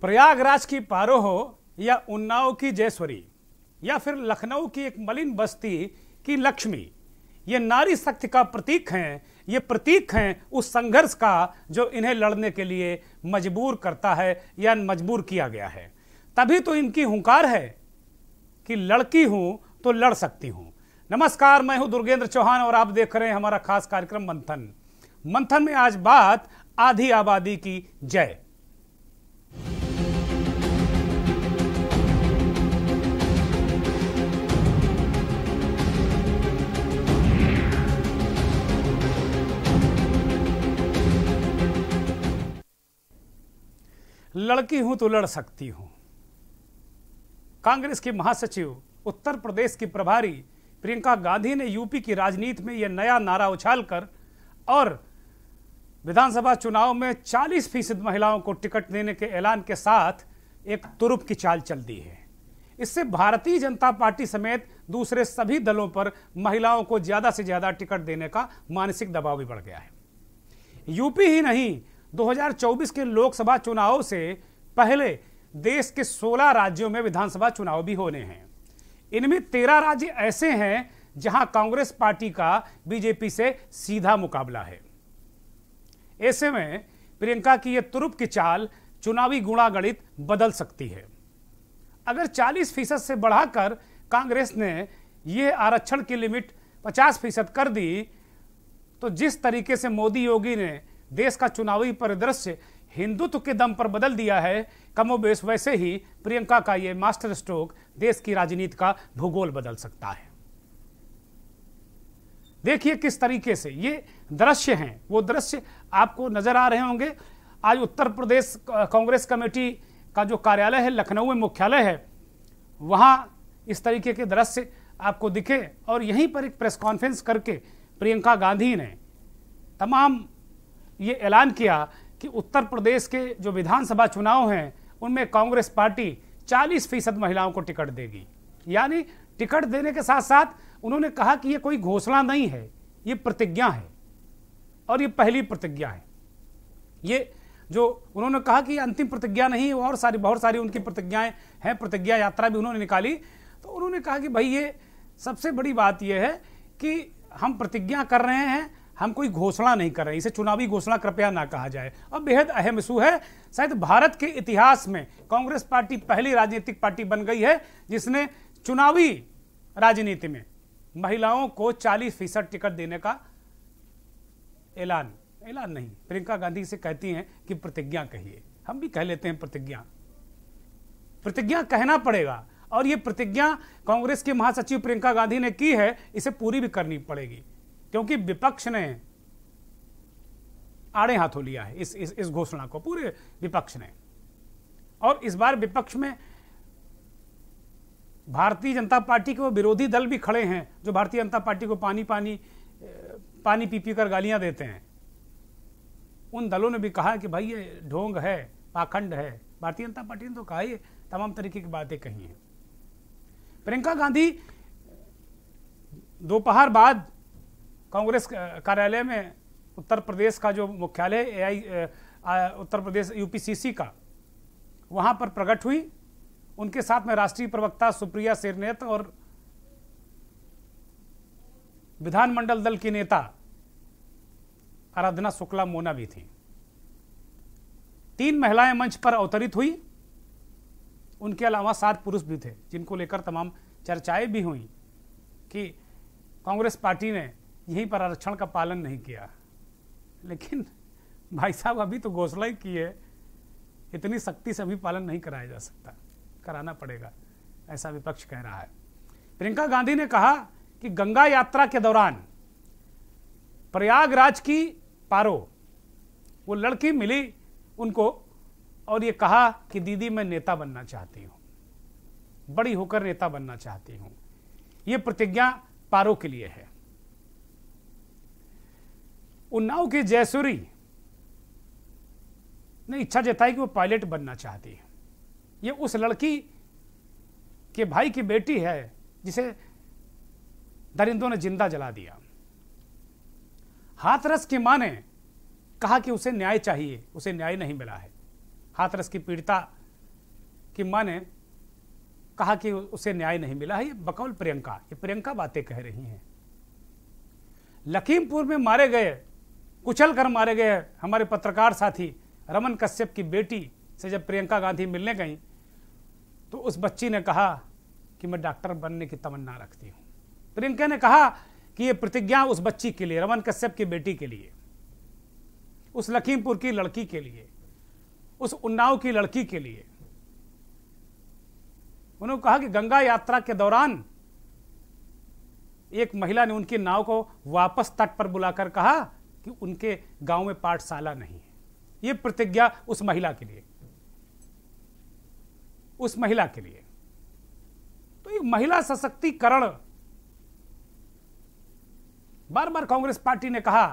प्रयागराज की पारो हो या उन्नाव की जयश्वरी या फिर लखनऊ की एक मलिन बस्ती की लक्ष्मी, ये नारी शक्ति का प्रतीक हैं। ये प्रतीक हैं उस संघर्ष का जो इन्हें लड़ने के लिए मजबूर करता है या मजबूर किया गया है। तभी तो इनकी हुंकार है कि लड़की हूं तो लड़ सकती हूं। नमस्कार, मैं हूं दुर्गेंद्र चौहान और आप देख रहे हैं हमारा खास कार्यक्रम मंथन। मंथन में आज बात आधी आबादी की जय। लड़की हूं तो लड़ सकती हूं। कांग्रेस की महासचिव, उत्तर प्रदेश की प्रभारी प्रियंका गांधी ने यूपी की राजनीति में यह नया नारा उछालकर और विधानसभा चुनाव में 40% महिलाओं को टिकट देने के ऐलान के साथ एक तुरुप की चाल चल दी है। इससे भारतीय जनता पार्टी समेत दूसरे सभी दलों पर महिलाओं को ज्यादा से ज्यादा टिकट देने का मानसिक दबाव भी बढ़ गया है। यूपी ही नहीं, 2024 के लोकसभा चुनाव से पहले देश के 16 राज्यों में विधानसभा चुनाव भी होने हैं। इनमें 13 राज्य ऐसे हैं जहां कांग्रेस पार्टी का बीजेपी से सीधा मुकाबला है। ऐसे में प्रियंका की यह तुरुप की चाल चुनावी गुणागणित बदल सकती है। अगर 40% से बढ़ाकर कांग्रेस ने यह आरक्षण की लिमिट 50% कर दी, तो जिस तरीके से मोदी योगी ने देश का चुनावी परिदृश्य हिंदुत्व के दम पर बदल दिया है, कमोबेश वैसे ही प्रियंका का यह मास्टर स्ट्रोक देश की राजनीति का भूगोल बदल सकता है। देखिए किस तरीके से ये दृश्य हैं। वो दृश्य आपको नजर आ रहे होंगे। आज उत्तर प्रदेश कांग्रेस कमेटी का जो कार्यालय है, लखनऊ में मुख्यालय है, वहां इस तरीके के दृश्य आपको दिखे और यहीं पर एक प्रेस कॉन्फ्रेंस करके प्रियंका गांधी ने तमाम ये ऐलान किया कि उत्तर प्रदेश के जो विधानसभा चुनाव हैं उनमें कांग्रेस पार्टी 40% महिलाओं को टिकट देगी। यानी टिकट देने के साथ साथ उन्होंने कहा कि ये कोई घोषणा नहीं है, ये प्रतिज्ञा है और ये पहली प्रतिज्ञा है। ये जो उन्होंने कहा कि अंतिम प्रतिज्ञा नहीं, और बहुत सारी उनकी प्रतिज्ञाएं हैं। प्रतिज्ञा यात्रा भी उन्होंने निकाली। तो उन्होंने कहा कि भाई ये सबसे बड़ी बात यह है कि हम प्रतिज्ञा कर रहे हैं, हम कोई घोषणा नहीं कर रहे। इसे चुनावी घोषणा कृपया ना कहा जाए। और बेहद अहम इशू है। शायद भारत के इतिहास में कांग्रेस पार्टी पहली राजनीतिक पार्टी बन गई है जिसने चुनावी राजनीति में महिलाओं को 40% टिकट देने का ऐलान नहीं, प्रियंका गांधी से कहती हैं कि प्रतिज्ञा कहिए। हम भी कह लेते हैं प्रतिज्ञा कहना पड़ेगा। और ये प्रतिज्ञा कांग्रेस की महासचिव प्रियंका गांधी ने की है, इसे पूरी भी करनी पड़ेगी, क्योंकि विपक्ष ने आड़े हाथों लिया है इस घोषणा को, पूरे विपक्ष ने। और इस बार विपक्ष में भारतीय जनता पार्टी के वो विरोधी दल भी खड़े हैं जो भारतीय जनता पार्टी को पानी पी पी कर गालियां देते हैं। उन दलों ने भी कहा कि भाई ये ढोंग है, पाखंड है। भारतीय जनता पार्टी ने तो कहा ही, तमाम तरीके की बातें कही हैं। प्रियंका गांधी दोपहर बाद कांग्रेस कार्यालय में, उत्तर प्रदेश का जो मुख्यालय उत्तर प्रदेश यूपीसीसी का, वहां पर प्रकट हुई। उनके साथ में राष्ट्रीय प्रवक्ता सुप्रिया सेरनेत और विधानमंडल दल की नेता आराधना शुक्ला मोना भी थी। 3 महिलाएं मंच पर अवतरित हुई। उनके अलावा 7 पुरुष भी थे, जिनको लेकर तमाम चर्चाएं भी हुई कि कांग्रेस पार्टी ने यहीं पर आरक्षण का पालन नहीं किया। लेकिन भाई साहब, अभी तो घोषणा ही की है, इतनी सख्ती से अभी पालन नहीं कराया जा सकता, कराना पड़ेगा, ऐसा विपक्ष कह रहा है। प्रियंका गांधी ने कहा कि गंगा यात्रा के दौरान प्रयागराज की पारो वो लड़की मिली उनको और ये कहा कि दीदी मैं नेता बनना चाहती हूं, बड़ी होकर नेता बनना चाहती हूं। ये प्रतिज्ञा पारो के लिए है। उन्नाव की जयसूरी ने इच्छा जताई कि वो पायलट बनना चाहती है। ये उस लड़की के भाई की बेटी है जिसे दरिंदों ने जिंदा जला दिया। हाथरस की मां ने कहा कि उसे न्याय चाहिए, उसे न्याय नहीं मिला है। हाथरस की पीड़िता की मां ने कहा कि उसे न्याय नहीं मिला है। ये बकौल प्रियंका, ये प्रियंका बातें कह रही हैं। लखीमपुर में मारे गए, कुचल कर मारे गए हमारे पत्रकार साथी रमन कश्यप की बेटी से जब प्रियंका गांधी मिलने गई तो उस बच्ची ने कहा कि मैं डॉक्टर बनने की तमन्ना रखती हूं। प्रियंका ने कहा कि यह प्रतिज्ञा उस बच्ची के लिए, रमन कश्यप की बेटी के लिए, उस लखीमपुर की लड़की के लिए, उस उन्नाव की लड़की के लिए। उन्होंने कहा कि गंगा यात्रा के दौरान एक महिला ने उनकी नाव को वापस तट पर बुलाकर कहा कि उनके गांव में पाठशाला नहीं है। यह प्रतिज्ञा उस महिला के लिए, उस महिला के लिए। तो ये महिला सशक्तिकरण बार बार कांग्रेस पार्टी ने कहा,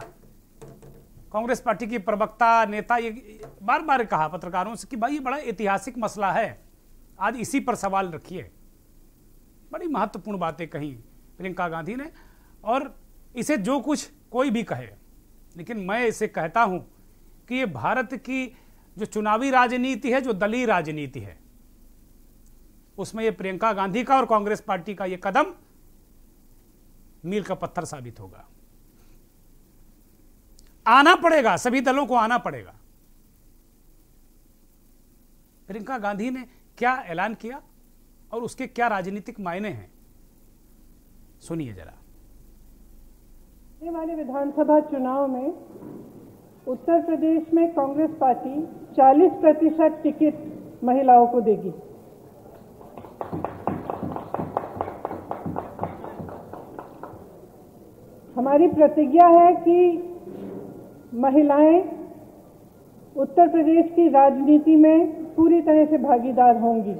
कांग्रेस पार्टी की प्रवक्ता नेता ये बार बार कहा पत्रकारों से कि भाई ये बड़ा ऐतिहासिक मसला है, आज इसी पर सवाल रखिए। बड़ी महत्वपूर्ण बातें कही प्रियंका गांधी ने, और इसे जो कुछ कोई भी कहे, लेकिन मैं इसे कहता हूं कि ये भारत की जो चुनावी राजनीति है, जो दलीय राजनीति है, उसमें ये प्रियंका गांधी का और कांग्रेस पार्टी का ये कदम मील का पत्थर साबित होगा। आना पड़ेगा, सभी दलों को आना पड़ेगा। प्रियंका गांधी ने क्या ऐलान किया और उसके क्या राजनीतिक मायने हैं, सुनिए जरा। आने वाले विधानसभा चुनाव में उत्तर प्रदेश में कांग्रेस पार्टी 40% टिकट महिलाओं को देगी। हमारी प्रतिज्ञा है कि महिलाएं उत्तर प्रदेश की राजनीति में पूरी तरह से भागीदार होंगी।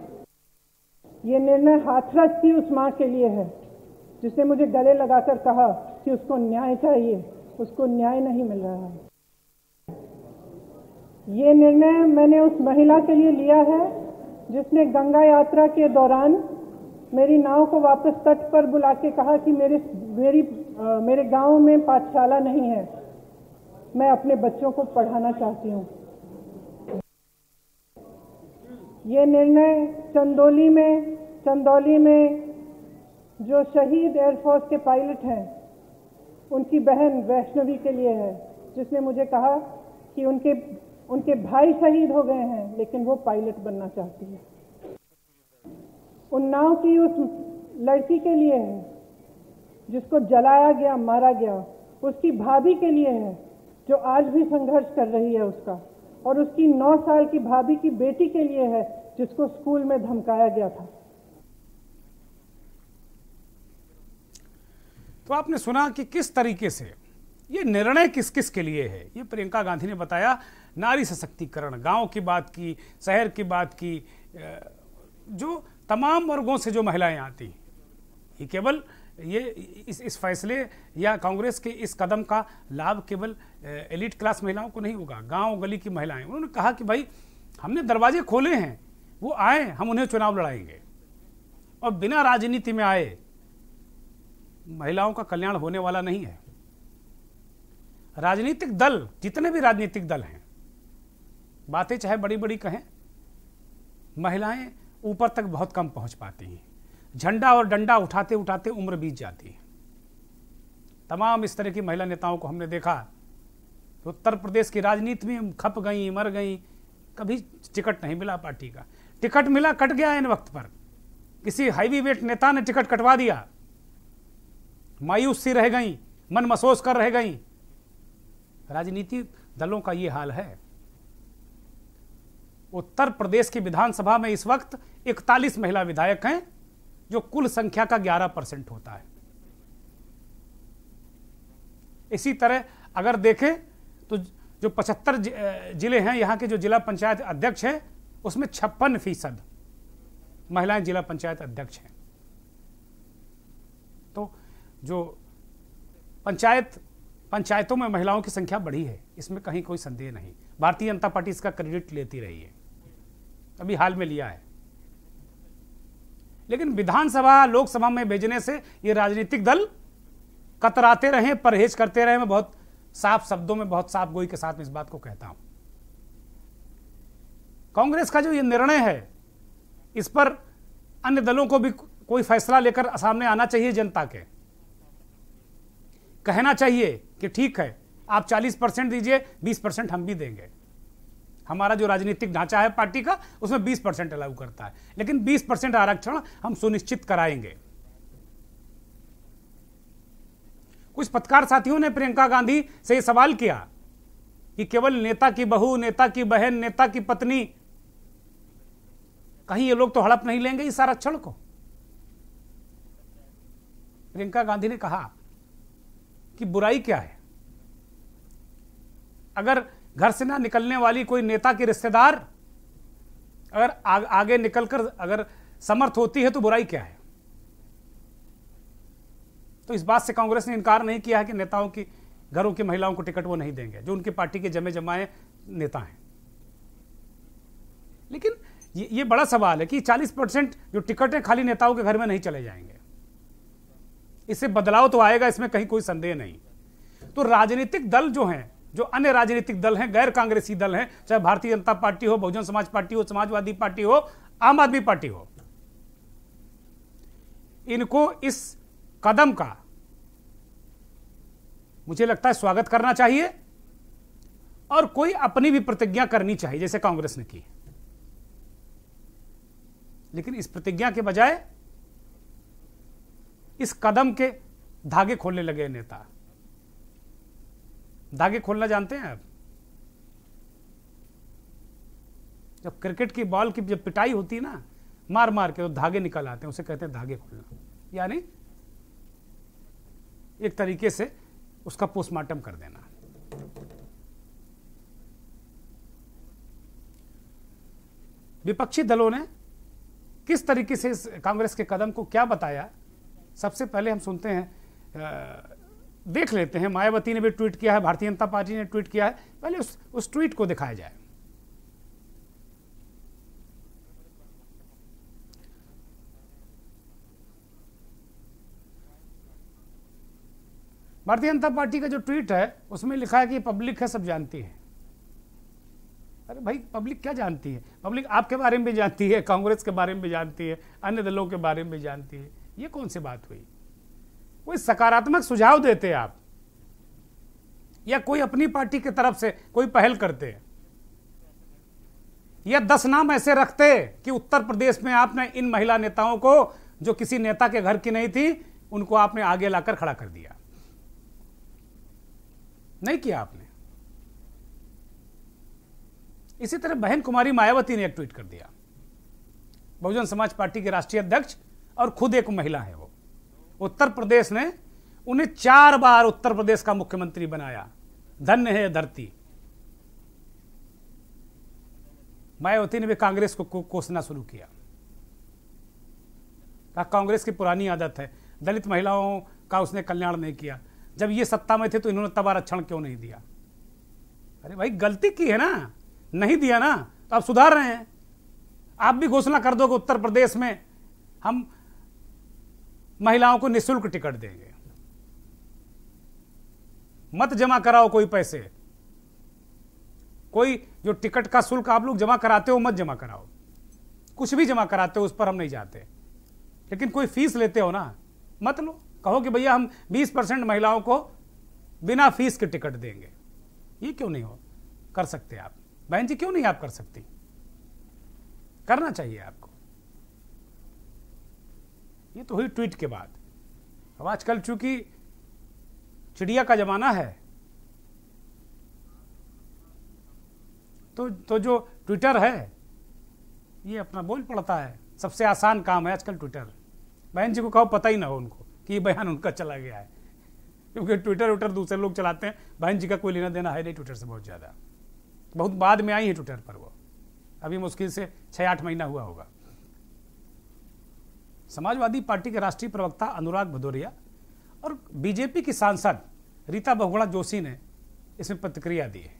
ये निर्णय हाथरस की उस मां के लिए है जिसने मुझे गले लगाकर कहा कि उसको न्याय चाहिए, उसको न्याय नहीं मिल रहा है। ये निर्णय मैंने उस महिला के लिए लिया है जिसने गंगा यात्रा के दौरान मेरी नाव को वापस तट पर बुला के कहा कि मेरे गांव में पाठशाला नहीं है, मैं अपने बच्चों को पढ़ाना चाहती हूँ। ये निर्णय चंदौली में जो शहीद एयरफोर्स के पायलट हैं उनकी बहन वैष्णवी के लिए है, जिसने मुझे कहा कि उनके भाई शहीद हो गए हैं लेकिन वो पायलट बनना चाहती है। उन्नाव की उस लड़की के लिए है जिसको जलाया गया, मारा गया, उसकी भाभी के लिए है जो आज भी संघर्ष कर रही है उसका, और उसकी 9 साल की भाभी की बेटी के लिए है जिसको स्कूल में धमकाया गया था। तो आपने सुना कि किस तरीके से ये निर्णय किस किस के लिए है। ये प्रियंका गांधी ने बताया, नारी सशक्तिकरण, गांव की बात की, शहर की बात की, जो तमाम वर्गों से जो महिलाएं आती, ये केवल ये इस फैसले या कांग्रेस के इस कदम का लाभ केवल एलिट क्लास महिलाओं को नहीं होगा, गांव गली की महिलाएं। उन्होंने कहा कि भाई हमने दरवाजे खोले हैं, वो आए, हम उन्हें चुनाव लड़ाएंगे, और बिना राजनीति में आए महिलाओं का कल्याण होने वाला नहीं है। राजनीतिक दल, जितने भी राजनीतिक दल हैं, बातें चाहे बड़ी बड़ी कहें, महिलाएं ऊपर तक बहुत कम पहुंच पाती हैं। झंडा और डंडा उठाते उठाते उम्र बीत जाती है। तमाम इस तरह की महिला नेताओं को हमने देखा तो उत्तर प्रदेश की राजनीति में खप गई, मर गई, कभी टिकट नहीं मिला पार्टी का। टिकट मिला, कट गया इन वक्त पर, किसी हैवी वेट नेता ने टिकट कटवा दिया, मायूस सी रह गई, मन मसोस कर रह गई। राजनीति दलों का ये हाल है। उत्तर प्रदेश की विधानसभा में इस वक्त 41 महिला विधायक हैं, जो कुल संख्या का 11% होता है। इसी तरह अगर देखें तो जो 75 जिले हैं, यहां के जो जिला पंचायत अध्यक्ष हैं, उसमें 56% महिलाएं जिला पंचायत अध्यक्ष हैं। तो जो पंचायतों में महिलाओं की संख्या बढ़ी है, इसमें कहीं कोई संदेह नहीं। भारतीय जनता पार्टी इसका क्रेडिट लेती रही है, अभी हाल में लिया है। लेकिन विधानसभा लोकसभा में भेजने से ये राजनीतिक दल कतराते रहे, परहेज करते रहे। मैं बहुत साफ शब्दों में, बहुत साफ गोई के साथ में इस बात को कहता हूं। कांग्रेस का जो ये निर्णय है, इस पर अन्य दलों को भी कोई फैसला लेकर सामने आना चाहिए, जनता के कहना चाहिए कि ठीक है आप 40% दीजिए, 20% हम भी देंगे। हमारा जो राजनीतिक ढांचा है पार्टी का उसमें 20% अलाउ करता है, लेकिन 20% आरक्षण हम सुनिश्चित कराएंगे। कुछ पत्रकार साथियों ने प्रियंका गांधी से यह सवाल किया कि केवल नेता की बहू, नेता की बहन, नेता की पत्नी, कहीं ये लोग तो हड़प नहीं लेंगे इस आरक्षण को। प्रियंका गांधी ने कहा कि बुराई क्या है, अगर घर से ना निकलने वाली कोई नेता की रिश्तेदार अगर आगे निकलकर अगर समर्थ होती है तो बुराई क्या है। तो इस बात से कांग्रेस ने इनकार नहीं किया है कि नेताओं की घरों की महिलाओं को टिकट वो नहीं देंगे जो उनकी पार्टी के जमे जमाए नेता हैं। लेकिन ये बड़ा सवाल है कि 40% जो टिकट है खाली नेताओं के घर में नहीं चले जाएंगे, इससे बदलाव तो आएगा, इसमें कहीं कोई संदेह नहीं। तो राजनीतिक दल जो हैं, जो अन्य राजनीतिक दल हैं, गैर कांग्रेसी दल हैं, चाहे भारतीय जनता पार्टी हो, बहुजन समाज पार्टी हो, समाजवादी पार्टी हो, आम आदमी पार्टी हो, इनको इस कदम का मुझे लगता है स्वागत करना चाहिए और कोई अपनी भी प्रतिज्ञा करनी चाहिए जैसे कांग्रेस ने की। लेकिन इस प्रतिज्ञा के बजाय इस कदम के धागे खोलने लगे नेता। धागे खोलना जानते हैं आप? जब क्रिकेट की बॉल की जब पिटाई होती है ना, मार मार के तो धागे निकल आते हैं, उसे कहते हैं धागे खोलना। यानी एक तरीके से उसका पोस्टमार्टम कर देना। विपक्षी दलों ने किस तरीके से इस कांग्रेस के कदम को क्या बताया, सबसे पहले हम सुनते हैं, देख लेते हैं। मायावती ने भी ट्वीट किया है, भारतीय जनता पार्टी ने ट्वीट किया है, पहले उस ट्वीट को दिखाया जाए। भारतीय जनता पार्टी का जो ट्वीट है उसमें लिखा है कि पब्लिक है, सब जानती है। अरे भाई, पब्लिक क्या जानती है? पब्लिक आपके बारे में भी जानती है, कांग्रेस के बारे में भी जानती है, अन्य दलों के बारे में भी जानती है। ये कौन सी बात हुई? कोई सकारात्मक सुझाव देते आप या कोई अपनी पार्टी की तरफ से कोई पहल करते या 10 नाम ऐसे रखते कि उत्तर प्रदेश में आपने इन महिला नेताओं को, जो किसी नेता के घर की नहीं थी, उनको आपने आगे लाकर खड़ा कर दिया। नहीं किया आपने। इसी तरह बहन कुमारी मायावती ने एक ट्वीट कर दिया। बहुजन समाज पार्टी के राष्ट्रीय अध्यक्ष और खुद एक महिला है वो। उत्तर प्रदेश ने उन्हें 4 बार उत्तर प्रदेश का मुख्यमंत्री बनाया। धन्य है धरती। मायावती ने भी कांग्रेस को कोसना शुरू किया। कहा कांग्रेस की पुरानी आदत है, दलित महिलाओं का उसने कल्याण नहीं किया, जब ये सत्ता में थे तो इन्होंने तब आरक्षण क्यों नहीं दिया। अरे भाई, गलती की है ना, नहीं दिया ना, तो आप सुधार रहे हैं। आप भी घोषणा कर दो कि उत्तर प्रदेश में हम महिलाओं को निःशुल्क टिकट देंगे, मत जमा कराओ कोई पैसे, कोई जो टिकट का शुल्क आप लोग जमा कराते हो मत जमा कराओ, कुछ भी जमा कराते हो उस पर हम नहीं जाते, लेकिन कोई फीस लेते हो ना, मत लो। कहो कि भैया हम 20% महिलाओं को बिना फीस के टिकट देंगे। ये क्यों नहीं हो कर सकते आप? बहन जी, क्यों नहीं आप कर सकती? करना चाहिए आपको। ये तो हुई ट्वीट के बाद। अब आजकल चूंकि चिड़िया का जमाना है, तो जो ट्विटर है ये अपना बोल पड़ता है। सबसे आसान काम है आजकल ट्विटर। बहन जी को कहो पता ही ना हो उनको कि ये बयान उनका चला गया है, क्योंकि ट्विटर दूसरे लोग चलाते हैं। बहन जी का कोई लेना देना है नहीं ट्विटर से। बहुत ज़्यादा, बहुत बाद में आई है ट्विटर पर वो, अभी मुश्किल से 6-8 महीना हुआ होगा। समाजवादी पार्टी के राष्ट्रीय प्रवक्ता अनुराग भदौरिया और बीजेपी की सांसद रीता बहुगुणा जोशी ने इसमें प्रतिक्रिया दी है।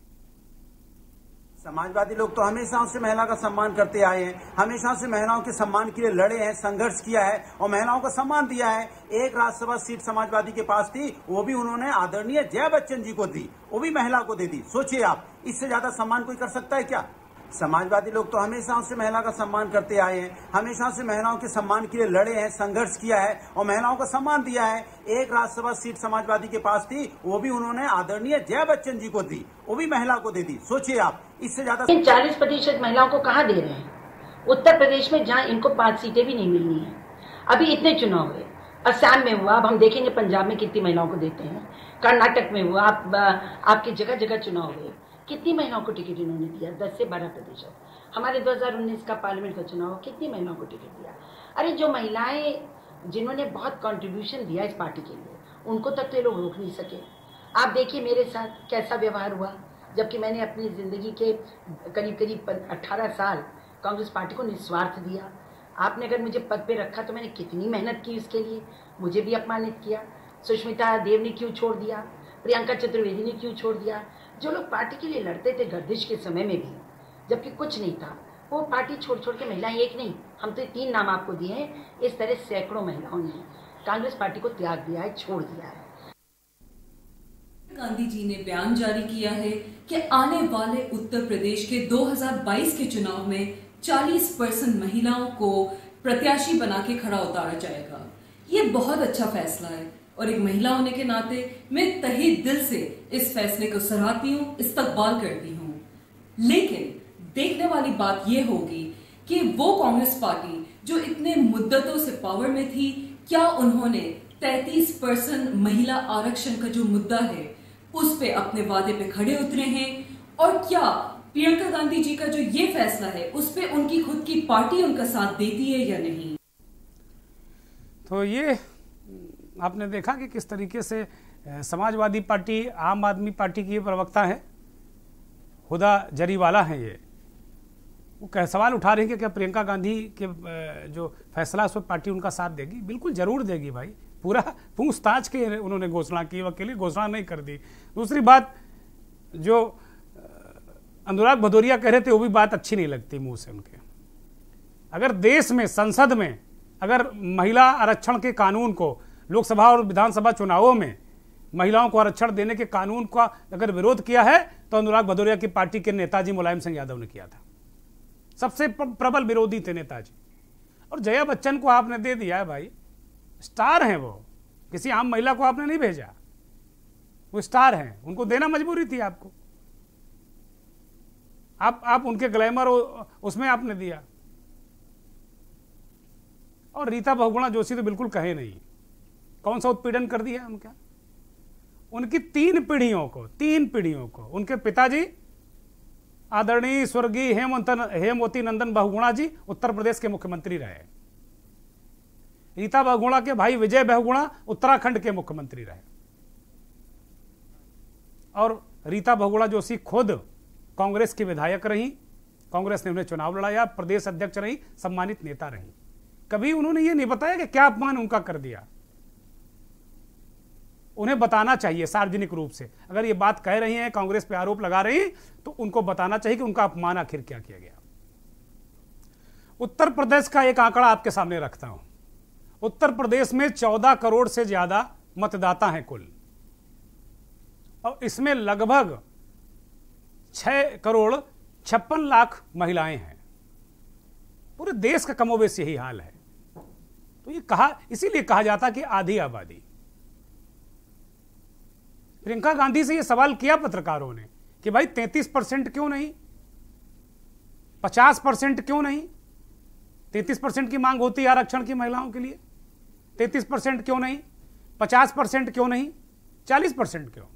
समाजवादी लोग तो हमेशा से महिला का सम्मान करते आए हैं, हमेशा से महिलाओं के सम्मान के लिए लड़े हैं, संघर्ष किया है और महिलाओं को सम्मान दिया है। एक राज्यसभा सीट समाजवादी के पास थी, वो भी उन्होंने आदरणीय जया बच्चन जी को दी, वो भी महिला को दे दी। सोचिए आप, इससे ज्यादा सम्मान कोई कर सकता है क्या? समाजवादी लोग तो हमेशा से महिला का सम्मान करते आए हैं, हमेशा से महिलाओं के सम्मान के लिए लड़े हैं, संघर्ष किया है और महिलाओं को सम्मान दिया है। एक राज्यसभा सीट समाजवादी के पास थी, वो भी उन्होंने आदरणीय जया बच्चन जी को दी, वो भी महिला को दे दी। सोचिए आप, इससे ज्यादा 40% महिलाओं को कहाँ दे रहे हैं? उत्तर प्रदेश में जहाँ इनको 5 सीटें भी नहीं मिलनी है। अभी इतने चुनाव हुए, असम में हुआ, अब हम देखेंगे पंजाब में कितनी महिलाओं को देते हैं, कर्नाटक में हुआ, आपकी जगह जगह चुनाव हुए, कितनी महिलाओं को टिकट इन्होंने दिया? 10 से 12%। हमारे 2019 का पार्लियामेंट का चुनाव, कितनी महिलाओं को टिकट दिया? अरे जो महिलाएं जिन्होंने बहुत कंट्रीब्यूशन दिया इस पार्टी के लिए, उनको तक तो ये लोग रोक नहीं सके। आप देखिए मेरे साथ कैसा व्यवहार हुआ, जबकि मैंने अपनी ज़िंदगी के करीब 18 साल कांग्रेस पार्टी को निस्वार्थ दिया। आपने अगर मुझे पद पे रखा तो मैंने कितनी मेहनत की इसके लिए, मुझे भी अपमानित किया। सुष्मिता देव ने क्यों छोड़ दिया, प्रियंका चतुर्वेदी ने क्यों छोड़ दिया? जो लोग पार्टी के लिए लड़ते थे गर्दिश के समय में भी, जबकि कुछ नहीं था, वो पार्टी छोड़ छोड़ के महिलाएं, एक नहीं, हम तो 3 नाम आपको दिए हैं, इस तरह सैकड़ों महिलाओं ने कांग्रेस पार्टी को त्याग दिया है, छोड़ दिया है। गांधी जी ने बयान जारी किया है कि आने वाले उत्तर प्रदेश के 2022 के चुनाव में 40% महिलाओं को प्रत्याशी बना के खड़ा उतारा जाएगा। ये बहुत अच्छा फैसला है और एक महिला होने के नाते मैं तहे दिल से इस फैसले को सराहती हूँ, इस्तकबाल करती हूँ। लेकिन देखने वाली बात यह होगी कि वो कांग्रेस पार्टी जो इतने मुद्दतों से पावर में थी, क्या उन्होंने 33% महिला आरक्षण का जो मुद्दा है उस पे अपने वादे पे खड़े उतरे हैं, और क्या प्रियंका गांधी जी का जो ये फैसला है उस पे उनकी खुद की पार्टी उनका साथ देती है या नहीं? तो ये आपने देखा कि किस तरीके से समाजवादी पार्टी, आम आदमी पार्टी की ये प्रवक्ता है, हुदा जरीवाला है, ये वो सवाल उठा रहे हैं कि क्या प्रियंका गांधी के जो फैसला उस पर पार्टी उनका साथ देगी? बिल्कुल जरूर देगी भाई, पूरा पूछताछ के उन्होंने घोषणा की, वकीली घोषणा नहीं कर दी। दूसरी बात, जो अनुराग भदौरिया कह रहे थे वो भी बात अच्छी नहीं लगती मुंह से उनके। अगर देश में संसद में अगर महिला आरक्षण के कानून को, लोकसभा और विधानसभा चुनावों में महिलाओं को आरक्षण देने के कानून का अगर विरोध किया है तो अनुराग भदौरिया की पार्टी के नेताजी मुलायम सिंह यादव ने किया था। सबसे प्रबल विरोधी थे नेताजी। और जया बच्चन को आपने दे दिया है भाई, स्टार हैं वो, किसी आम महिला को आपने नहीं भेजा, वो स्टार हैं, उनको देना मजबूरी थी आपको। आप उनके ग्लैमर उसमें आपने दिया। और रीता बहुगुणा जोशी तो बिल्कुल कहे नहीं, कौन सा उत्पीड़न कर दिया उनका? उनकी 3 पीढ़ियों को उनके पिताजी आदरणीय स्वर्गीय हेमवती नंदन बहुगुणा जी उत्तर प्रदेश के मुख्यमंत्री रहे। रीता बहुगुणा के भाई विजय बहुगुणा उत्तराखंड के मुख्यमंत्री रहे। और रीता बहुगुणा जोशी खुद कांग्रेस की विधायक रही, कांग्रेस ने उन्हें चुनाव लड़ाया, प्रदेश अध्यक्ष रही, सम्मानित नेता रही। कभी उन्होंने ये नहीं बताया कि क्या अपमान उनका कर दिया। उन्हें बताना चाहिए सार्वजनिक रूप से, अगर ये बात कह रही हैं, कांग्रेस पे आरोप लगा रही हैं, तो उनको बताना चाहिए कि उनका अपमान आखिर क्या किया गया। उत्तर प्रदेश का एक आंकड़ा आपके सामने रखता हूं। उत्तर प्रदेश में 14 करोड़ से ज्यादा मतदाता हैं कुल, और इसमें लगभग 6 करोड़ 56 लाख महिलाएं हैं। पूरे देश का कमोबेश यही हाल है। तो ये इसीलिए कहा जाता कि आधी आबादी। प्रियंका गांधी से ये सवाल किया पत्रकारों ने कि भाई 33% क्यों नहीं, 50% क्यों नहीं? 33% की मांग होती है आरक्षण की महिलाओं के लिए, 33% क्यों नहीं, 50% क्यों नहीं, 40% क्यों?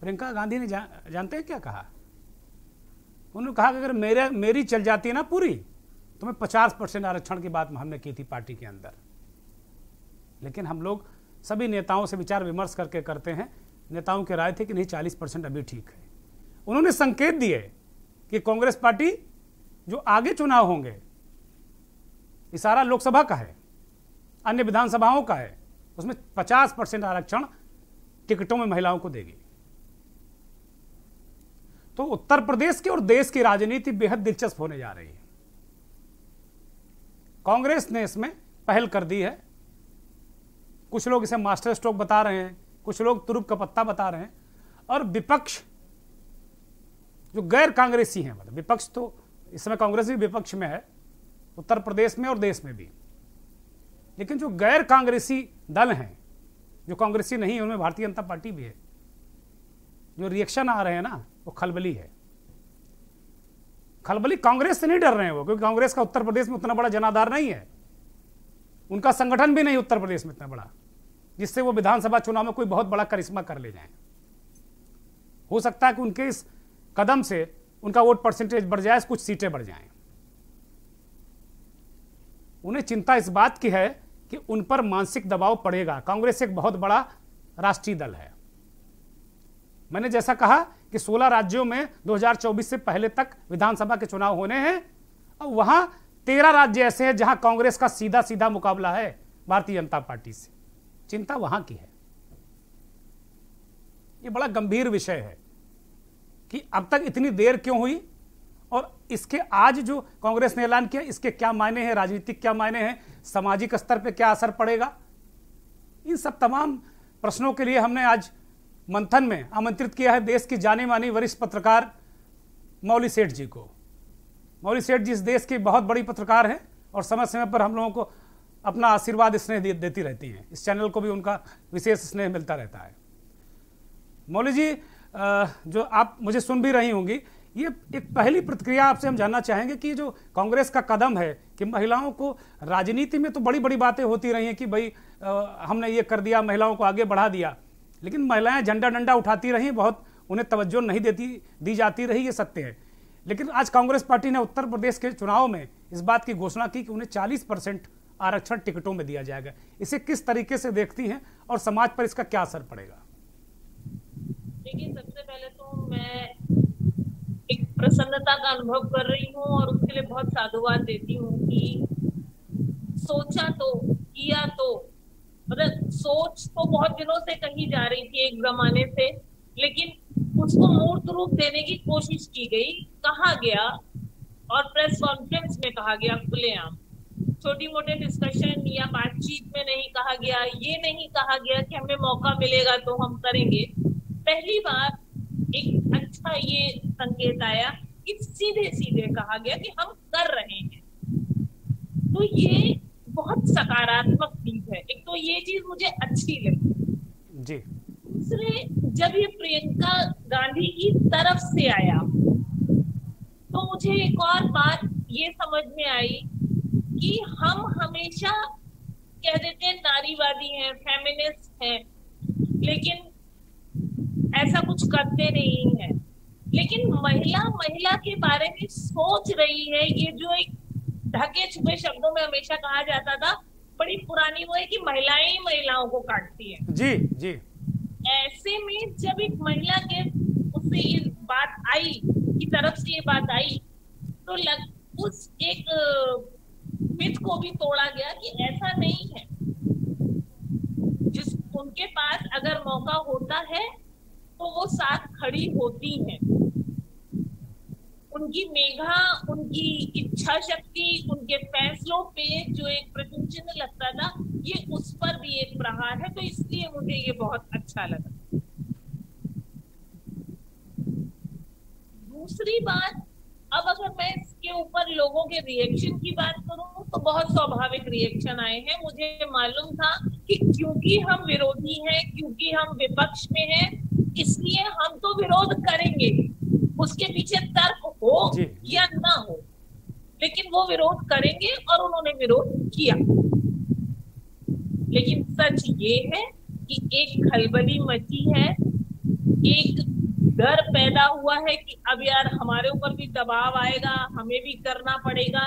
प्रियंका गांधी ने जानते हैं क्या कहा? उन्होंने कहा कि अगर मेरी चल जाती है ना पूरी, तो मैं 50% आरक्षण की बात हमने की थी पार्टी के अंदर। लेकिन हम लोग सभी नेताओं से विचार विमर्श करके करते हैं, नेताओं की राय थी कि नहीं 40% अभी ठीक है। उन्होंने संकेत दिए कि कांग्रेस पार्टी जो आगे चुनाव होंगे, इशारा लोकसभा का है, अन्य विधानसभाओं का है, उसमें 50% आरक्षण टिकटों में महिलाओं को देगी। तो उत्तर प्रदेश की और देश की राजनीति बेहद दिलचस्प होने जा रही है। कांग्रेस ने इसमें पहल कर दी है। कुछ लोग इसे मास्टर स्ट्रोक बता रहे हैं, कुछ लोग तुरुप का पत्ता बता रहे हैं, और विपक्ष जो गैर कांग्रेसी हैं, मतलब विपक्ष तो इस समय कांग्रेस भी विपक्ष में है उत्तर प्रदेश में और देश में भी, लेकिन जो गैर कांग्रेसी दल हैं, जो कांग्रेसी नहीं है, उनमें भारतीय जनता पार्टी भी है, जो रिएक्शन आ रहे हैं ना, वो खलबली है। खलबली कांग्रेस से नहीं डर रहे हैं वो, क्योंकि कांग्रेस का उत्तर प्रदेश में उतना बड़ा जनाधार नहीं है, उनका संगठन भी नहीं उत्तर प्रदेश में इतना बड़ा जिससे वो विधानसभा चुनाव में कोई बहुत बड़ा करिश्मा कर ले जाएं। हो सकता है कि उनके इस कदम से उनका वोट परसेंटेज बढ़ जाए, कुछ सीटें बढ़ जाएं। उन्हें चिंता इस बात की है कि उन पर मानसिक दबाव पड़ेगा। कांग्रेस एक बहुत बड़ा राष्ट्रीय दल है। मैंने जैसा कहा कि 16 राज्यों में 2024 से पहले तक विधानसभा के चुनाव होने हैं, और वहां 13 राज्य ऐसे हैं जहां कांग्रेस का सीधा सीधा मुकाबला है भारतीय जनता पार्टी से। चिंता वहां की है। यह बड़ा गंभीर विषय है कि अब तक इतनी देर क्यों हुई, और इसके आज जो कांग्रेस ने ऐलान किया, इसके क्या मायने हैं, राजनीतिक क्या मायने हैं, सामाजिक स्तर पर क्या असर पड़ेगा। इन सब तमाम प्रश्नों के लिए हमने आज मंथन में आमंत्रित किया है देश की जानी मानी वरिष्ठ पत्रकार मौली सेठ जी को। मौली सेठ जी इस देश की बहुत बड़ी पत्रकार हैं और समय समय पर हम लोगों को अपना आशीर्वाद स्नेह देती रहती हैं। इस चैनल को भी उनका विशेष स्नेह मिलता रहता है। मौली जी, जो आप मुझे सुन भी रही होंगी, ये एक पहली प्रतिक्रिया आपसे हम जानना चाहेंगे कि जो कांग्रेस का कदम है कि महिलाओं को राजनीति में, तो बड़ी बड़ी बातें होती रही हैं कि भाई हमने ये कर दिया, महिलाओं को आगे बढ़ा दिया, लेकिन महिलाएं झंडा डंडा उठाती रही, बहुत उन्हें तवज्जो नहीं दी जाती रही, ये सत्य है। लेकिन आज कांग्रेस पार्टी ने उत्तर प्रदेश के चुनाव में इस बात की घोषणा की कि उन्हें 40% आरक्षण टिकटों में दिया जाएगा। इसे किस तरीके से देखती हैं और समाज पर इसका क्या असर पड़ेगा? देखिए, सबसे पहले तो मैं एक प्रसन्नता का अनुभव कर रही हूँ और उसके लिए बहुत साधुवाद देती हूँ कि सोचा तो किया तो, मतलब सोच तो बहुत दिनों से कही जा रही थी एक जमाने से, लेकिन उसको मूर्त रूप देने की कोशिश की गई, कहा गया और प्रेस कॉन्फ्रेंस में कहा गया खुलेआम। छोटी मोटे डिस्कशन या बातचीत में नहीं कहा गया, ये नहीं कहा गया कि हमें मौका मिलेगा तो हम करेंगे। पहली बार एक अच्छा ये संकेत आया कि सीधे सीधे कहा गया कि हम कर रहे हैं, तो ये बहुत सकारात्मक चीज है। एक तो ये चीज मुझे अच्छी लगी जी। दूसरे, जब ये प्रियंका गांधी की तरफ से आया तो मुझे एक और बात ये समझ में आई कि हम हमेशा कह देते हैं नारीवादी हैं, फेमिनिस्ट हैं, लेकिन ऐसा कुछ करते नहीं है। लेकिन महिला के बारे में सोच रही है, ये जो एक ढके छुपे शब्दों में हमेशा कहा जाता था, बड़ी पुरानी वो है कि महिलाएं ही महिलाओं को काटती हैं। जी जी। ऐसे में जब एक महिला के उससे ये बात आई, की तरफ से ये बात आई, तो उस एक मिथ को भी तोड़ा गया कि ऐसा नहीं है। जिस उनके पास अगर मौका होता है तो वो साथ खड़ी होती हैं। उनकी मेघा, उनकी इच्छा शक्ति, उनके फैसलों पे जो एक प्रश्न चिन्ह लगता था, ये उस पर भी एक प्रहार है, तो इसलिए मुझे ये बहुत अच्छा लगा। दूसरी बात, अब अगर मैं इसके ऊपर लोगों के रिएक्शन की बात करूं तो बहुत स्वाभाविक रिएक्शन आए हैं। मुझे मालूम था कि क्योंकि हम विरोधी हैं, क्योंकि हम विपक्ष में हैं, इसलिए हम तो विरोध करेंगे, उसके पीछे तर्क हो या ना हो, लेकिन वो विरोध करेंगे और उन्होंने विरोध किया। लेकिन सच ये है कि एक खलबली मची है, एक डर पैदा हुआ है कि अब यार हमारे ऊपर भी दबाव आएगा, हमें भी करना पड़ेगा।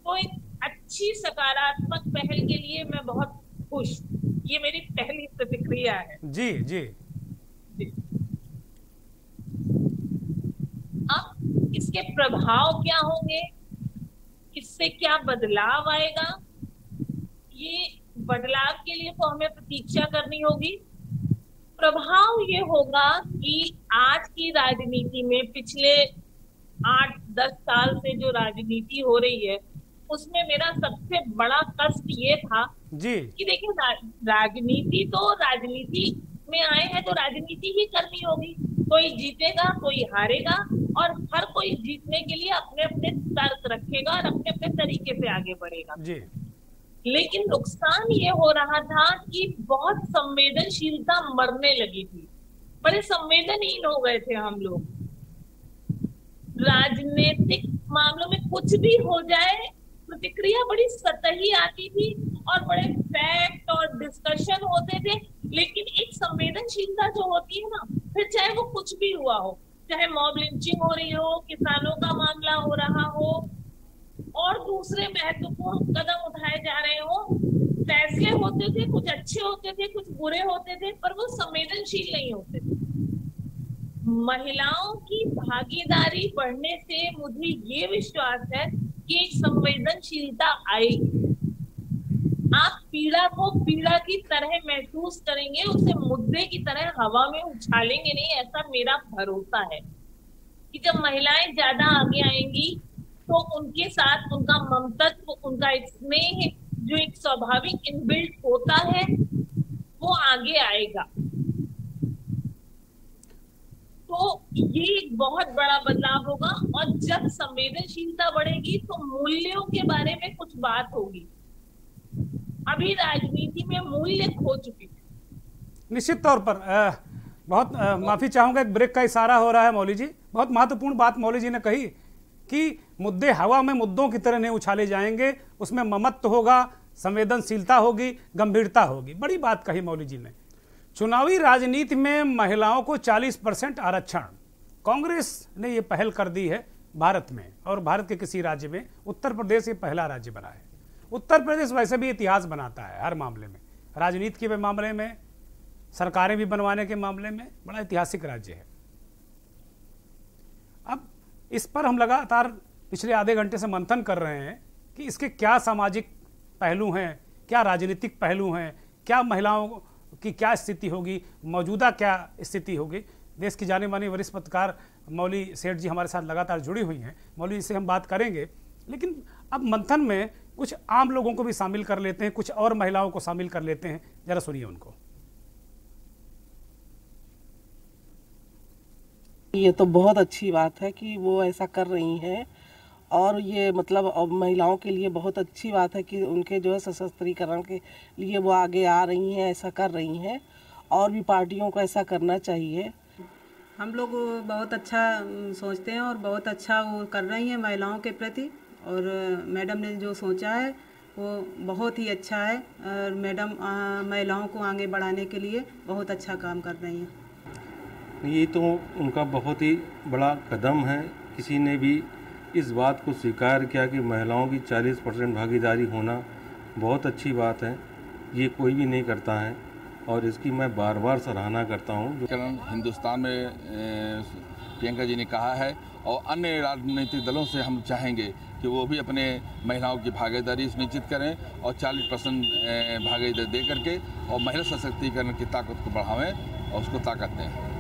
तो एक अच्छी सकारात्मक पहल के लिए मैं बहुत खुश, ये मेरी पहली प्रतिक्रिया है। जी जी। अब इसके प्रभाव क्या होंगे, इससे क्या बदलाव आएगा, ये बदलाव के लिए तो हमें प्रतीक्षा करनी होगी। प्रभाव ये होगा कि आज की राजनीति में पिछले 8-10 साल से जो राजनीति हो रही है, उसमें मेरा सबसे बड़ा कष्ट ये था जी कि देखिए, राजनीति में आए हैं तो राजनीति ही करनी होगी। कोई जीतेगा, कोई हारेगा, और हर कोई जीतने के लिए अपने अपने तर्क रखेगा और अपने अपने तरीके से आगे बढ़ेगा जी। लेकिन नुकसान ये हो रहा था कि बहुत संवेदनशीलता मरने लगी थी, बड़े संवेदनहीन हो गए थे हम लोग। राजनीतिक मामलों में कुछ भी हो जाए, प्रतिक्रिया बड़ी सतही आती थी और बड़े फैक्ट और डिस्कशन होते थे, लेकिन एक संवेदनशीलता जो होती है ना, फिर चाहे वो कुछ भी हुआ हो, चाहे मॉब लिंचिंग हो रही हो, किसानों का मामला हो रहा हो और दूसरे महत्वपूर्ण कदम उठाए जा रहे हो, फैसले होते थे, कुछ अच्छे होते थे, कुछ बुरे होते थे, पर वो संवेदनशील नहीं होते थे। महिलाओं की भागीदारी बढ़ने से मुझे ये विश्वास है कि एक संवेदनशीलता आएगी। आप पीड़ा को पीड़ा की तरह महसूस करेंगे, उसे मुद्दे की तरह हवा में उछालेंगे नहीं, ऐसा मेरा भरोसा है कि जब महिलाएं ज्यादा आगे आएंगी तो उनके साथ उनका ममतत्व, उनका एक स्नेह जो एक स्वाभाविक इनबिल्ट होता है वो आगे आएगा। तो ये एक बहुत बड़ा बदलाव होगा और जब संवेदनशीलता बढ़ेगी तो मूल्यों के बारे में कुछ बात होगी। अभी राजनीति में मूल्य खो चुके हैं। निश्चित तौर पर बहुत माफी चाहूंगा, एक ब्रेक का इशारा हो रहा है मौली जी। बहुत महत्वपूर्ण बात मौली जी ने कही कि मुद्दे हवा में मुद्दों की तरह नहीं उछाले जाएंगे, उसमें ममत्व होगा, संवेदनशीलता होगी, गंभीरता होगी। बड़ी बात कही मौली जी ने। चुनावी राजनीति में महिलाओं को 40% आरक्षण, कांग्रेस ने ये पहल कर दी है भारत में, और भारत के किसी राज्य में। उत्तर प्रदेश ये पहला राज्य बना है। उत्तर प्रदेश वैसे भी इतिहास बनाता है हर मामले में, राजनीति के मामले में, सरकारें भी बनवाने के मामले में बड़ा ऐतिहासिक राज्य है। अब इस पर हम लगातार पिछले आधे घंटे से मंथन कर रहे हैं कि इसके क्या सामाजिक पहलू हैं, क्या राजनीतिक पहलू हैं, क्या महिलाओं की क्या स्थिति होगी, मौजूदा क्या स्थिति होगी। देश की जाने मानी वरिष्ठ पत्रकार मौली सेठ जी हमारे साथ लगातार जुड़ी हुई हैं, मौली जी से हम बात करेंगे। लेकिन अब मंथन में कुछ आम लोगों को भी शामिल कर लेते हैं, कुछ और महिलाओं को शामिल कर लेते हैं, जरा सुनिए उनको। ये तो बहुत अच्छी बात है कि वो ऐसा कर रही हैं, और ये मतलब महिलाओं के लिए बहुत अच्छी बात है कि उनके जो है सशस्त्रीकरण के लिए वो आगे आ रही हैं, ऐसा कर रही हैं, और भी पार्टियों को ऐसा करना चाहिए। हम लोग बहुत अच्छा सोचते हैं और बहुत अच्छा वो कर रही हैं महिलाओं के प्रति, और मैडम ने जो सोचा है वो बहुत ही अच्छा है, और मैडम महिलाओं को आगे बढ़ाने के लिए बहुत अच्छा काम कर रही हैं। ये तो उनका बहुत ही बड़ा कदम है। किसी ने भी इस बात को स्वीकार किया कि महिलाओं की 40% भागीदारी होना बहुत अच्छी बात है, ये कोई भी नहीं करता है, और इसकी मैं बार बार सराहना करता हूँ। हिंदुस्तान में प्रियंका जी ने कहा है, और अन्य राजनीतिक दलों से हम चाहेंगे कि वो भी अपने महिलाओं की भागीदारी सुनिश्चित करें और 40% भागीदारी दे करके और महिला सशक्तिकरण की ताकत को बढ़ावें और उसको ताकत दें।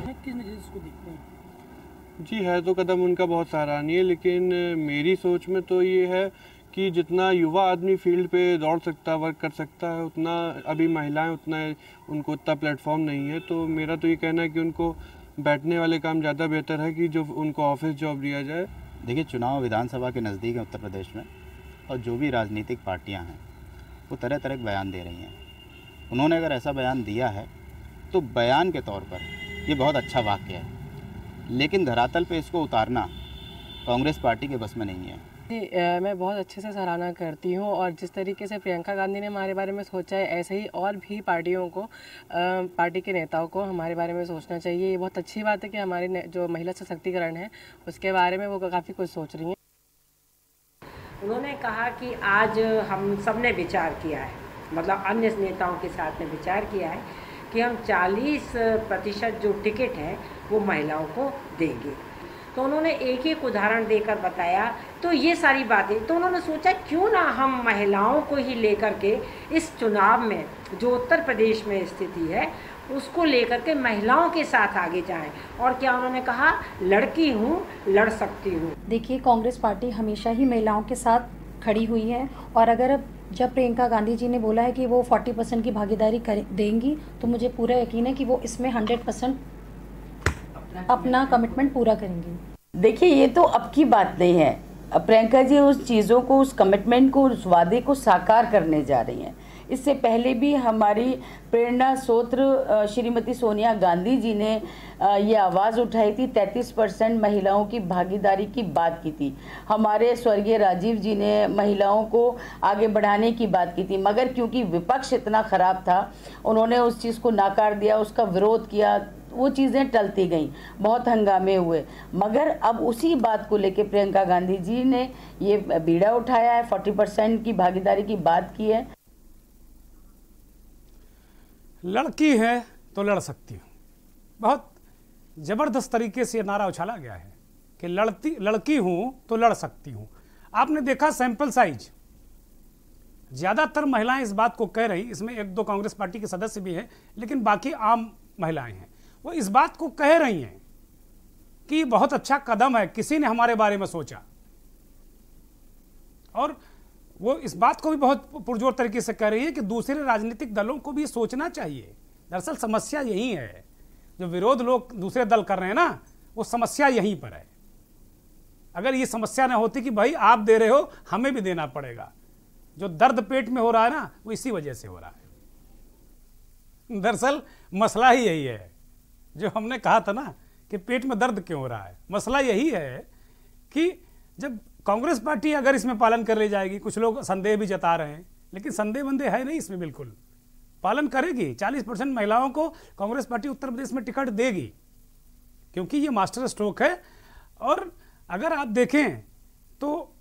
जी है तो कदम उनका बहुत सराहनीय, लेकिन मेरी सोच में तो ये है कि जितना युवा आदमी फील्ड पे दौड़ सकता है, वर्क कर सकता है, उतना अभी महिलाएं उतना उनको उतना प्लेटफॉर्म नहीं है। तो मेरा तो ये कहना है कि उनको बैठने वाले काम ज़्यादा बेहतर है कि जो उनको ऑफिस जॉब दिया जाए। देखिए, चुनाव विधानसभा के नज़दीक है उत्तर प्रदेश में, और जो भी राजनीतिक पार्टियां हैं वो तरह तरह के बयान दे रही हैं। उन्होंने अगर ऐसा बयान दिया है तो बयान के तौर पर ये बहुत अच्छा वाक्य है, लेकिन धरातल पे इसको उतारना कांग्रेस पार्टी के बस में नहीं है। मैं बहुत अच्छे से सराहना करती हूँ, और जिस तरीके से प्रियंका गांधी ने हमारे बारे में सोचा है, ऐसे ही और भी पार्टियों को, पार्टी के नेताओं को हमारे बारे में सोचना चाहिए। ये बहुत अच्छी बात है कि हमारे जो महिला सशक्तिकरण है उसके बारे में वो काफ़ी कुछ सोच रही हैं। उन्होंने कहा कि आज हम सब ने विचार किया है, मतलब अन्य नेताओं के साथ में विचार किया है कि हम 40% जो टिकट है वो महिलाओं को देंगे। तो उन्होंने एक एक उदाहरण देकर बताया। तो ये सारी बातें, तो उन्होंने सोचा क्यों ना हम महिलाओं को ही लेकर के इस चुनाव में जो उत्तर प्रदेश में स्थिति है उसको लेकर के महिलाओं के साथ आगे जाएं। और क्या उन्होंने कहा, लड़की हूँ, लड़ सकती हूँ। देखिए, कांग्रेस पार्टी हमेशा ही महिलाओं के साथ खड़ी हुई है, और अगर जब प्रियंका गांधी जी ने बोला है कि वो 40% की भागीदारी देंगी, तो मुझे पूरा यकीन है कि वो इसमें 100% अपना कमिटमेंट पूरा करेंगी। देखिए, ये तो अब की बात नहीं है। प्रियंका जी उस चीज़ों को, उस कमिटमेंट को, उस वादे को साकार करने जा रही हैं। इससे पहले भी हमारी प्रेरणा स्रोत श्रीमती सोनिया गांधी जी ने ये आवाज़ उठाई थी, 33% महिलाओं की भागीदारी की बात की थी। हमारे स्वर्गीय राजीव जी ने महिलाओं को आगे बढ़ाने की बात की थी, मगर क्योंकि विपक्ष इतना ख़राब था, उन्होंने उस चीज़ को नाकार दिया, उसका विरोध किया, वो चीज़ें टलती गईं, बहुत हंगामे हुए। मगर अब उसी बात को लेके प्रियंका गांधी जी ने ये बीड़ा उठाया है, 40% की भागीदारी की बात की है। लड़की है तो लड़ सकती हूँ, बहुत ज़बरदस्त तरीके से ये नारा उछाला गया है कि लड़की हूँ तो लड़ सकती हूँ। आपने देखा सैंपल साइज, ज़्यादातर महिलाएं इस बात को कह रही, इसमें 1-2 कांग्रेस पार्टी के सदस्य भी हैं, लेकिन बाकी आम महिलाएं हैं, वो इस बात को कह रही हैं कि बहुत अच्छा कदम है, किसी ने हमारे बारे में सोचा। और वो इस बात को भी बहुत पुरजोर तरीके से कह रही है कि दूसरे राजनीतिक दलों को भी सोचना चाहिए। दरअसल समस्या यही है, जो विरोध लोग दूसरे दल कर रहे हैं ना, वो समस्या यहीं पर है। अगर ये समस्या ना होती कि भाई आप दे रहे हो, हमें भी देना पड़ेगा, जो दर्द पेट में हो रहा है ना, वो इसी वजह से हो रहा है। दरअसल मसला ही यही है, जो हमने कहा था ना कि पेट में दर्द क्यों हो रहा है। मसला यही है कि जब कांग्रेस पार्टी अगर इसमें पालन कर ले जाएगी, कुछ लोग संदेह भी जता रहे हैं, लेकिन संदेह बंदे है नहीं इसमें, बिल्कुल पालन करेगी। 40% महिलाओं को कांग्रेस पार्टी उत्तर प्रदेश में टिकट देगी, क्योंकि ये मास्टर स्ट्रोक है। और अगर आप देखें तो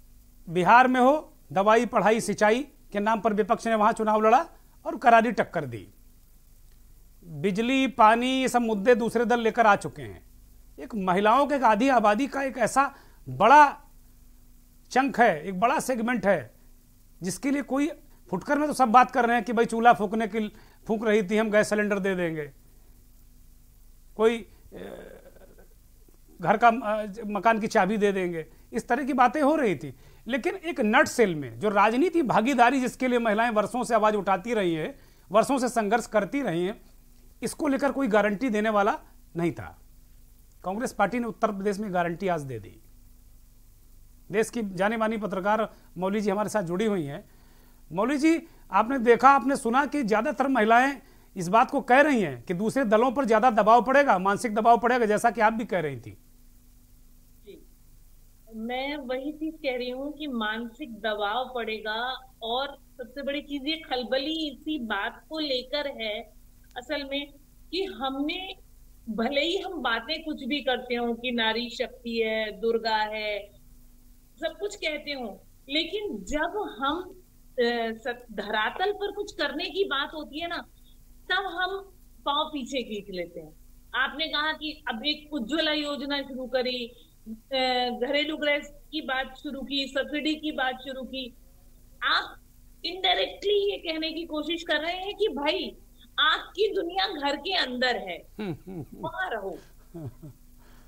बिहार में हो, दवाई, पढ़ाई, सिंचाई के नाम पर विपक्ष ने वहां चुनाव लड़ा और करारी टक्कर दी। बिजली, पानी, ये सब मुद्दे दूसरे दल लेकर आ चुके हैं। एक महिलाओं के आधी आबादी का एक ऐसा बड़ा चंक है, एक बड़ा सेगमेंट है, जिसके लिए कोई फुटकर में तो सब बात कर रहे हैं कि भाई चूल्हा फूंक रही थी, हम गैस सिलेंडर दे देंगे, कोई घर का मकान की चाबी दे देंगे, इस तरह की बातें हो रही थी। लेकिन एक नट सेल में जो राजनीति भागीदारी, जिसके लिए महिलाएं वर्षों से आवाज उठाती रही हैं, वर्षों से संघर्ष करती रही हैं, इसको लेकर कोई गारंटी देने वाला नहीं था। कांग्रेस पार्टी ने उत्तर प्रदेश में गारंटी आज दे दी। देश की जाने मानी पत्रकार मौली जी हमारे साथ जुड़ी हुई हैं। मौली जी, आपने देखा, आपने सुना कि ज्यादातर महिलाएं इस बात को कह रही हैं कि दूसरे दलों पर ज्यादा दबाव पड़ेगा, मानसिक दबाव पड़ेगा, जैसा कि आप भी कह रही थी। मैं वही चीज कह रही हूँ कि मानसिक दबाव पड़ेगा, और सबसे बड़ी चीज ये खलबली इसी बात को लेकर है असल में, कि हमने भले ही हम बातें कुछ भी करते हो कि नारी शक्ति है, दुर्गा है, सब कुछ कहते हो, लेकिन जब हम धरातल पर कुछ करने की बात होती है ना, तब हम पांव पीछे खींच लेते हैं। आपने कहा कि अब एक उज्ज्वला योजना शुरू करी, घरेलू गैस की बात शुरू की, सब्सिडी की बात शुरू की। आप इनडायरेक्टली ये कहने की कोशिश कर रहे हैं कि भाई आपकी दुनिया घर के अंदर है, वहां रहो,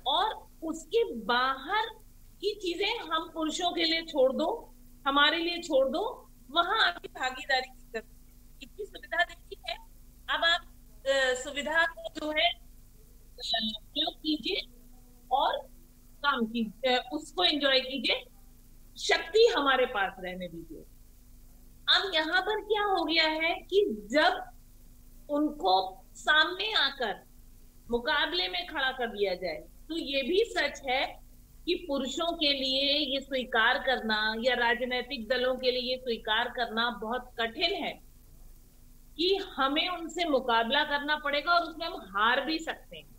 और उसके बाहर की चीजें हम पुरुषों के लिए छोड़ दो, हमारे लिए छोड़ दो, वहां आपकी भागीदारी की इतनी सुविधा देती है। अब आप सुविधा को जो है उपयोग कीजिए और काम कीजिए, उसको एंजॉय कीजिए, शक्ति हमारे पास रहने दीजिए। अब यहाँ पर क्या हो गया है कि जब उनको सामने आकर मुकाबले में खड़ा कर दिया जाए, तो ये भी सच है कि पुरुषों के लिए ये स्वीकार करना, या राजनीतिक दलों के लिए ये स्वीकार करना बहुत कठिन है कि हमें उनसे मुकाबला करना पड़ेगा, और उसमें हम हार भी सकते हैं,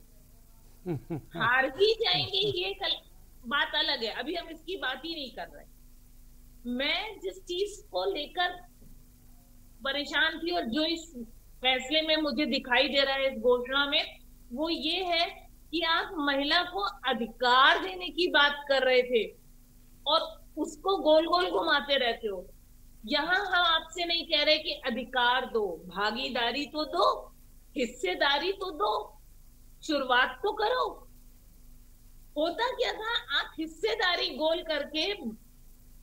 हार ही जाएंगे, ये बात अलग है। अभी हम इसकी बात ही नहीं कर रहे। मैं जिस चीज को लेकर परेशान थी, और जो इस फैसले में मुझे दिखाई दे रहा है, इस घोषणा में, वो ये है कि आप महिला को अधिकार देने की बात कर रहे थे और उसको गोल गोल घुमाते रहते हो। यहाँ हम आपसे नहीं कह रहे कि अधिकार दो, भागीदारी तो दो, हिस्सेदारी तो दो, शुरुआत तो करो। होता क्या था, आप हिस्सेदारी गोल करके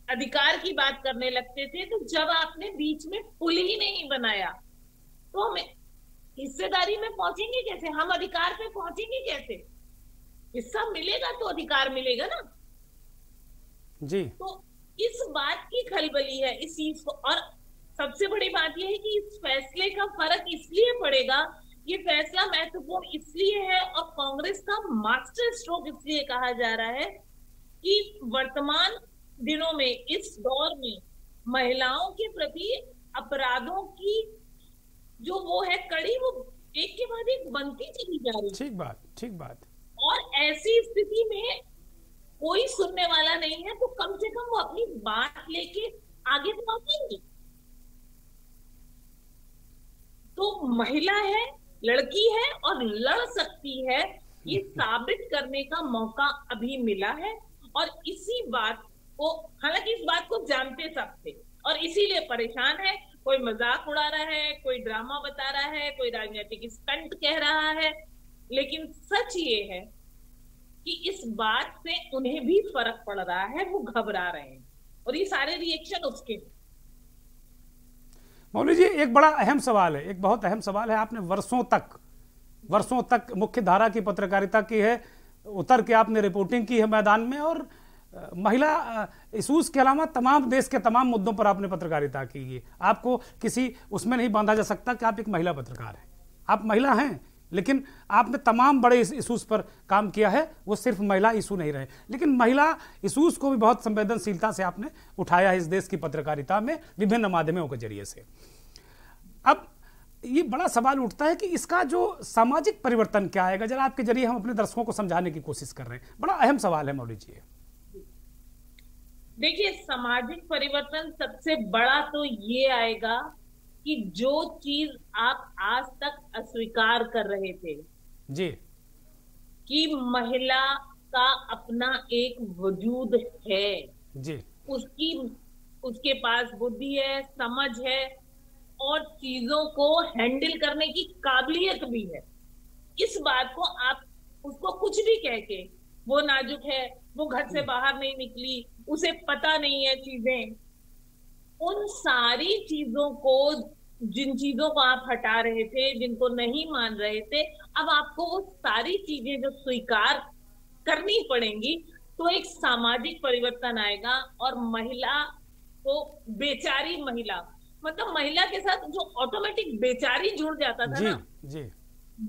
अधिकार की बात करने लगते थे, तो जब आपने बीच में पुल ही नहीं बनाया तो हम हिस्सेदारी में पहुंचेंगे कैसे, हम अधिकार पे पहुंचेंगे कैसे? हिस्सा मिलेगा तो अधिकार मिलेगा ना जी। तो इस बात की खलबली है इस चीज को। और सबसे बड़ी बात यह है कि इस फैसले का फर्क इसलिए पड़ेगा, ये फैसला महत्वपूर्ण इसलिए है और कांग्रेस का मास्टर स्ट्रोक इसलिए कहा जा रहा है कि वर्तमान दिनों में, इस दौर में महिलाओं के प्रति अपराधों की जो वो है कड़ी, वो एक के बाद एक बनती चली जा रही है। ठीक बात, ठीक बात। और ऐसी स्थिति में कोई सुनने वाला नहीं है, तो कम से कम वो अपनी बात लेके आगे तो आएंगे। तो महिला है, लड़की है और लड़ सकती है, ये साबित करने का मौका अभी मिला है। और इसी बात को, हालांकि इस बात को जानते सब थे और इसीलिए परेशान है। कोई मजाक उड़ा रहा है, कोई ड्रामा बता रहा है, कोई राजनीतिक स्टंट कह रहा है, लेकिन सच ये है कि इस बात से उन्हें भी फर्क पड़ रहा है, वो घबरा रहे हैं और ये सारे रिएक्शन उसके। मौली जी, एक बड़ा अहम सवाल है, एक बहुत अहम सवाल है। आपने वर्षों तक मुख्य धारा की पत्रकारिता की है, उतर के आपने रिपोर्टिंग की है मैदान में, और महिला इशूज के अलावा तमाम देश के तमाम मुद्दों पर आपने पत्रकारिता की है। आपको किसी उसमें नहीं बांधा जा सकता कि आप एक महिला पत्रकार हैं। आप महिला हैं, लेकिन आपने तमाम बड़े इशूज पर काम किया है, वो सिर्फ महिला इशू नहीं रहे, लेकिन महिला इशूज को भी बहुत संवेदनशीलता से आपने उठाया है इस देश की पत्रकारिता में विभिन्न माध्यमों के जरिए से। अब ये बड़ा सवाल उठता है कि इसका जो सामाजिक परिवर्तन क्या आएगा, जरा आपके जरिए हम अपने दर्शकों को समझाने की कोशिश कर रहे हैं। बड़ा अहम सवाल है मौली जी। देखिए, सामाजिक परिवर्तन सबसे बड़ा तो ये आएगा कि जो चीज आप आज तक अस्वीकार कर रहे थे जी, कि महिला का अपना एक वजूद है जी, उसके पास बुद्धि है, समझ है और चीजों को हैंडल करने की काबिलियत भी है, इस बात को आप उसको कुछ भी कह के, वो नाजुक है, वो घर से बाहर नहीं निकली, उसे पता नहीं है चीजें, उन सारी चीजों को, जिन चीजों को आप हटा रहे थे, जिनको नहीं मान रहे थे, अब आपको वो सारी चीजें जो स्वीकार करनी पड़ेंगी, तो एक सामाजिक परिवर्तन आएगा। और महिला को, बेचारी महिला, मतलब महिला के साथ जो ऑटोमेटिक बेचारी जुड़ जाता था ना,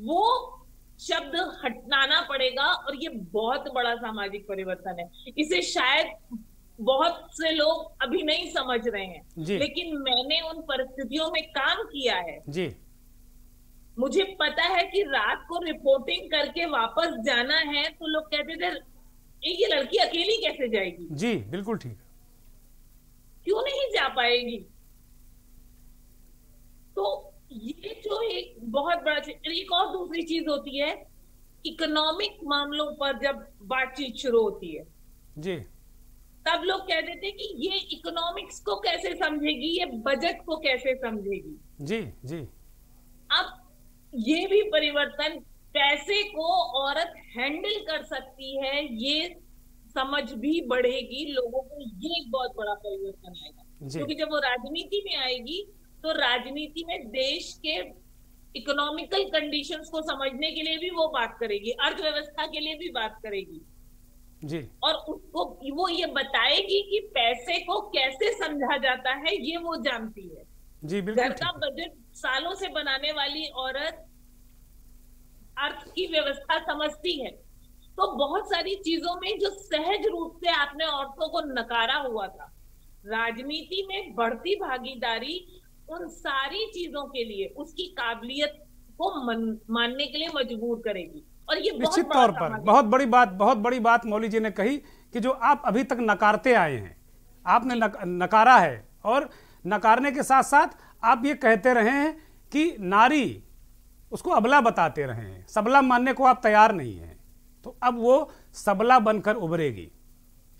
वो शब्द हटाना पड़ेगा। और ये बहुत बड़ा सामाजिक परिवर्तन है, इसे शायद बहुत से लोग अभी नहीं समझ रहे हैं, लेकिन मैंने उन परिस्थितियों में काम किया है जी। मुझे पता है कि रात को रिपोर्टिंग करके वापस जाना है, तो लोग कहते थे ये लड़की अकेली कैसे जाएगी। जी बिल्कुल ठीक, क्यों नहीं जा पाएगी। तो ये जो एक बहुत बड़ा चीज। एक और दूसरी चीज होती है, इकोनॉमिक मामलों पर जब बातचीत शुरू होती है जी, तब लोग कह देते कि ये इकोनॉमिक्स को कैसे समझेगी, ये बजट को कैसे समझेगी। जी जी। अब ये भी परिवर्तन, पैसे को औरत हैंडल कर सकती है, ये समझ भी बढ़ेगी लोगों को, ये एक बहुत बड़ा परिवर्तन आएगा। क्योंकि जब वो राजनीति में आएगी तो राजनीति में देश के इकोनॉमिकल कंडीशंस को समझने के लिए भी वो बात करेगी, अर्थव्यवस्था के लिए भी बात करेगी जी। और उसको वो ये बताएगी कि पैसे को कैसे समझा जाता है, ये वो जानती है जी। बिल्कुल। घर का बजट सालों से बनाने वाली औरत अर्थ की व्यवस्था समझती है। तो बहुत सारी चीजों में जो सहज रूप से आपने औरतों को नकारा हुआ था, राजनीति में बढ़ती भागीदारी उन सारी चीजों के लिए, उसकी काबिलियत को मानने के लिए मजबूर करेगी। और ये निश्चित तौर पर बहुत बड़ी बात मौली जी ने कही कि जो आप अभी तक नकारते आए हैं, आपने नकारा है, और नकारने के साथ साथ आप ये कहते रहे हैं कि नारी, उसको अबला बताते रहे हैं, सबला मानने को आप तैयार नहीं हैं। तो अब वो सबला बनकर उभरेगी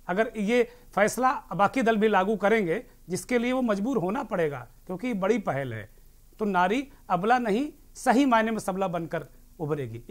अगर ये फैसला बाकी दल भी लागू करेंगे, जिसके लिए वो मजबूर होना पड़ेगा क्योंकि बड़ी पहल है। तो नारी अबला नहीं, सही मायने में सबला बनकर उभरेगी।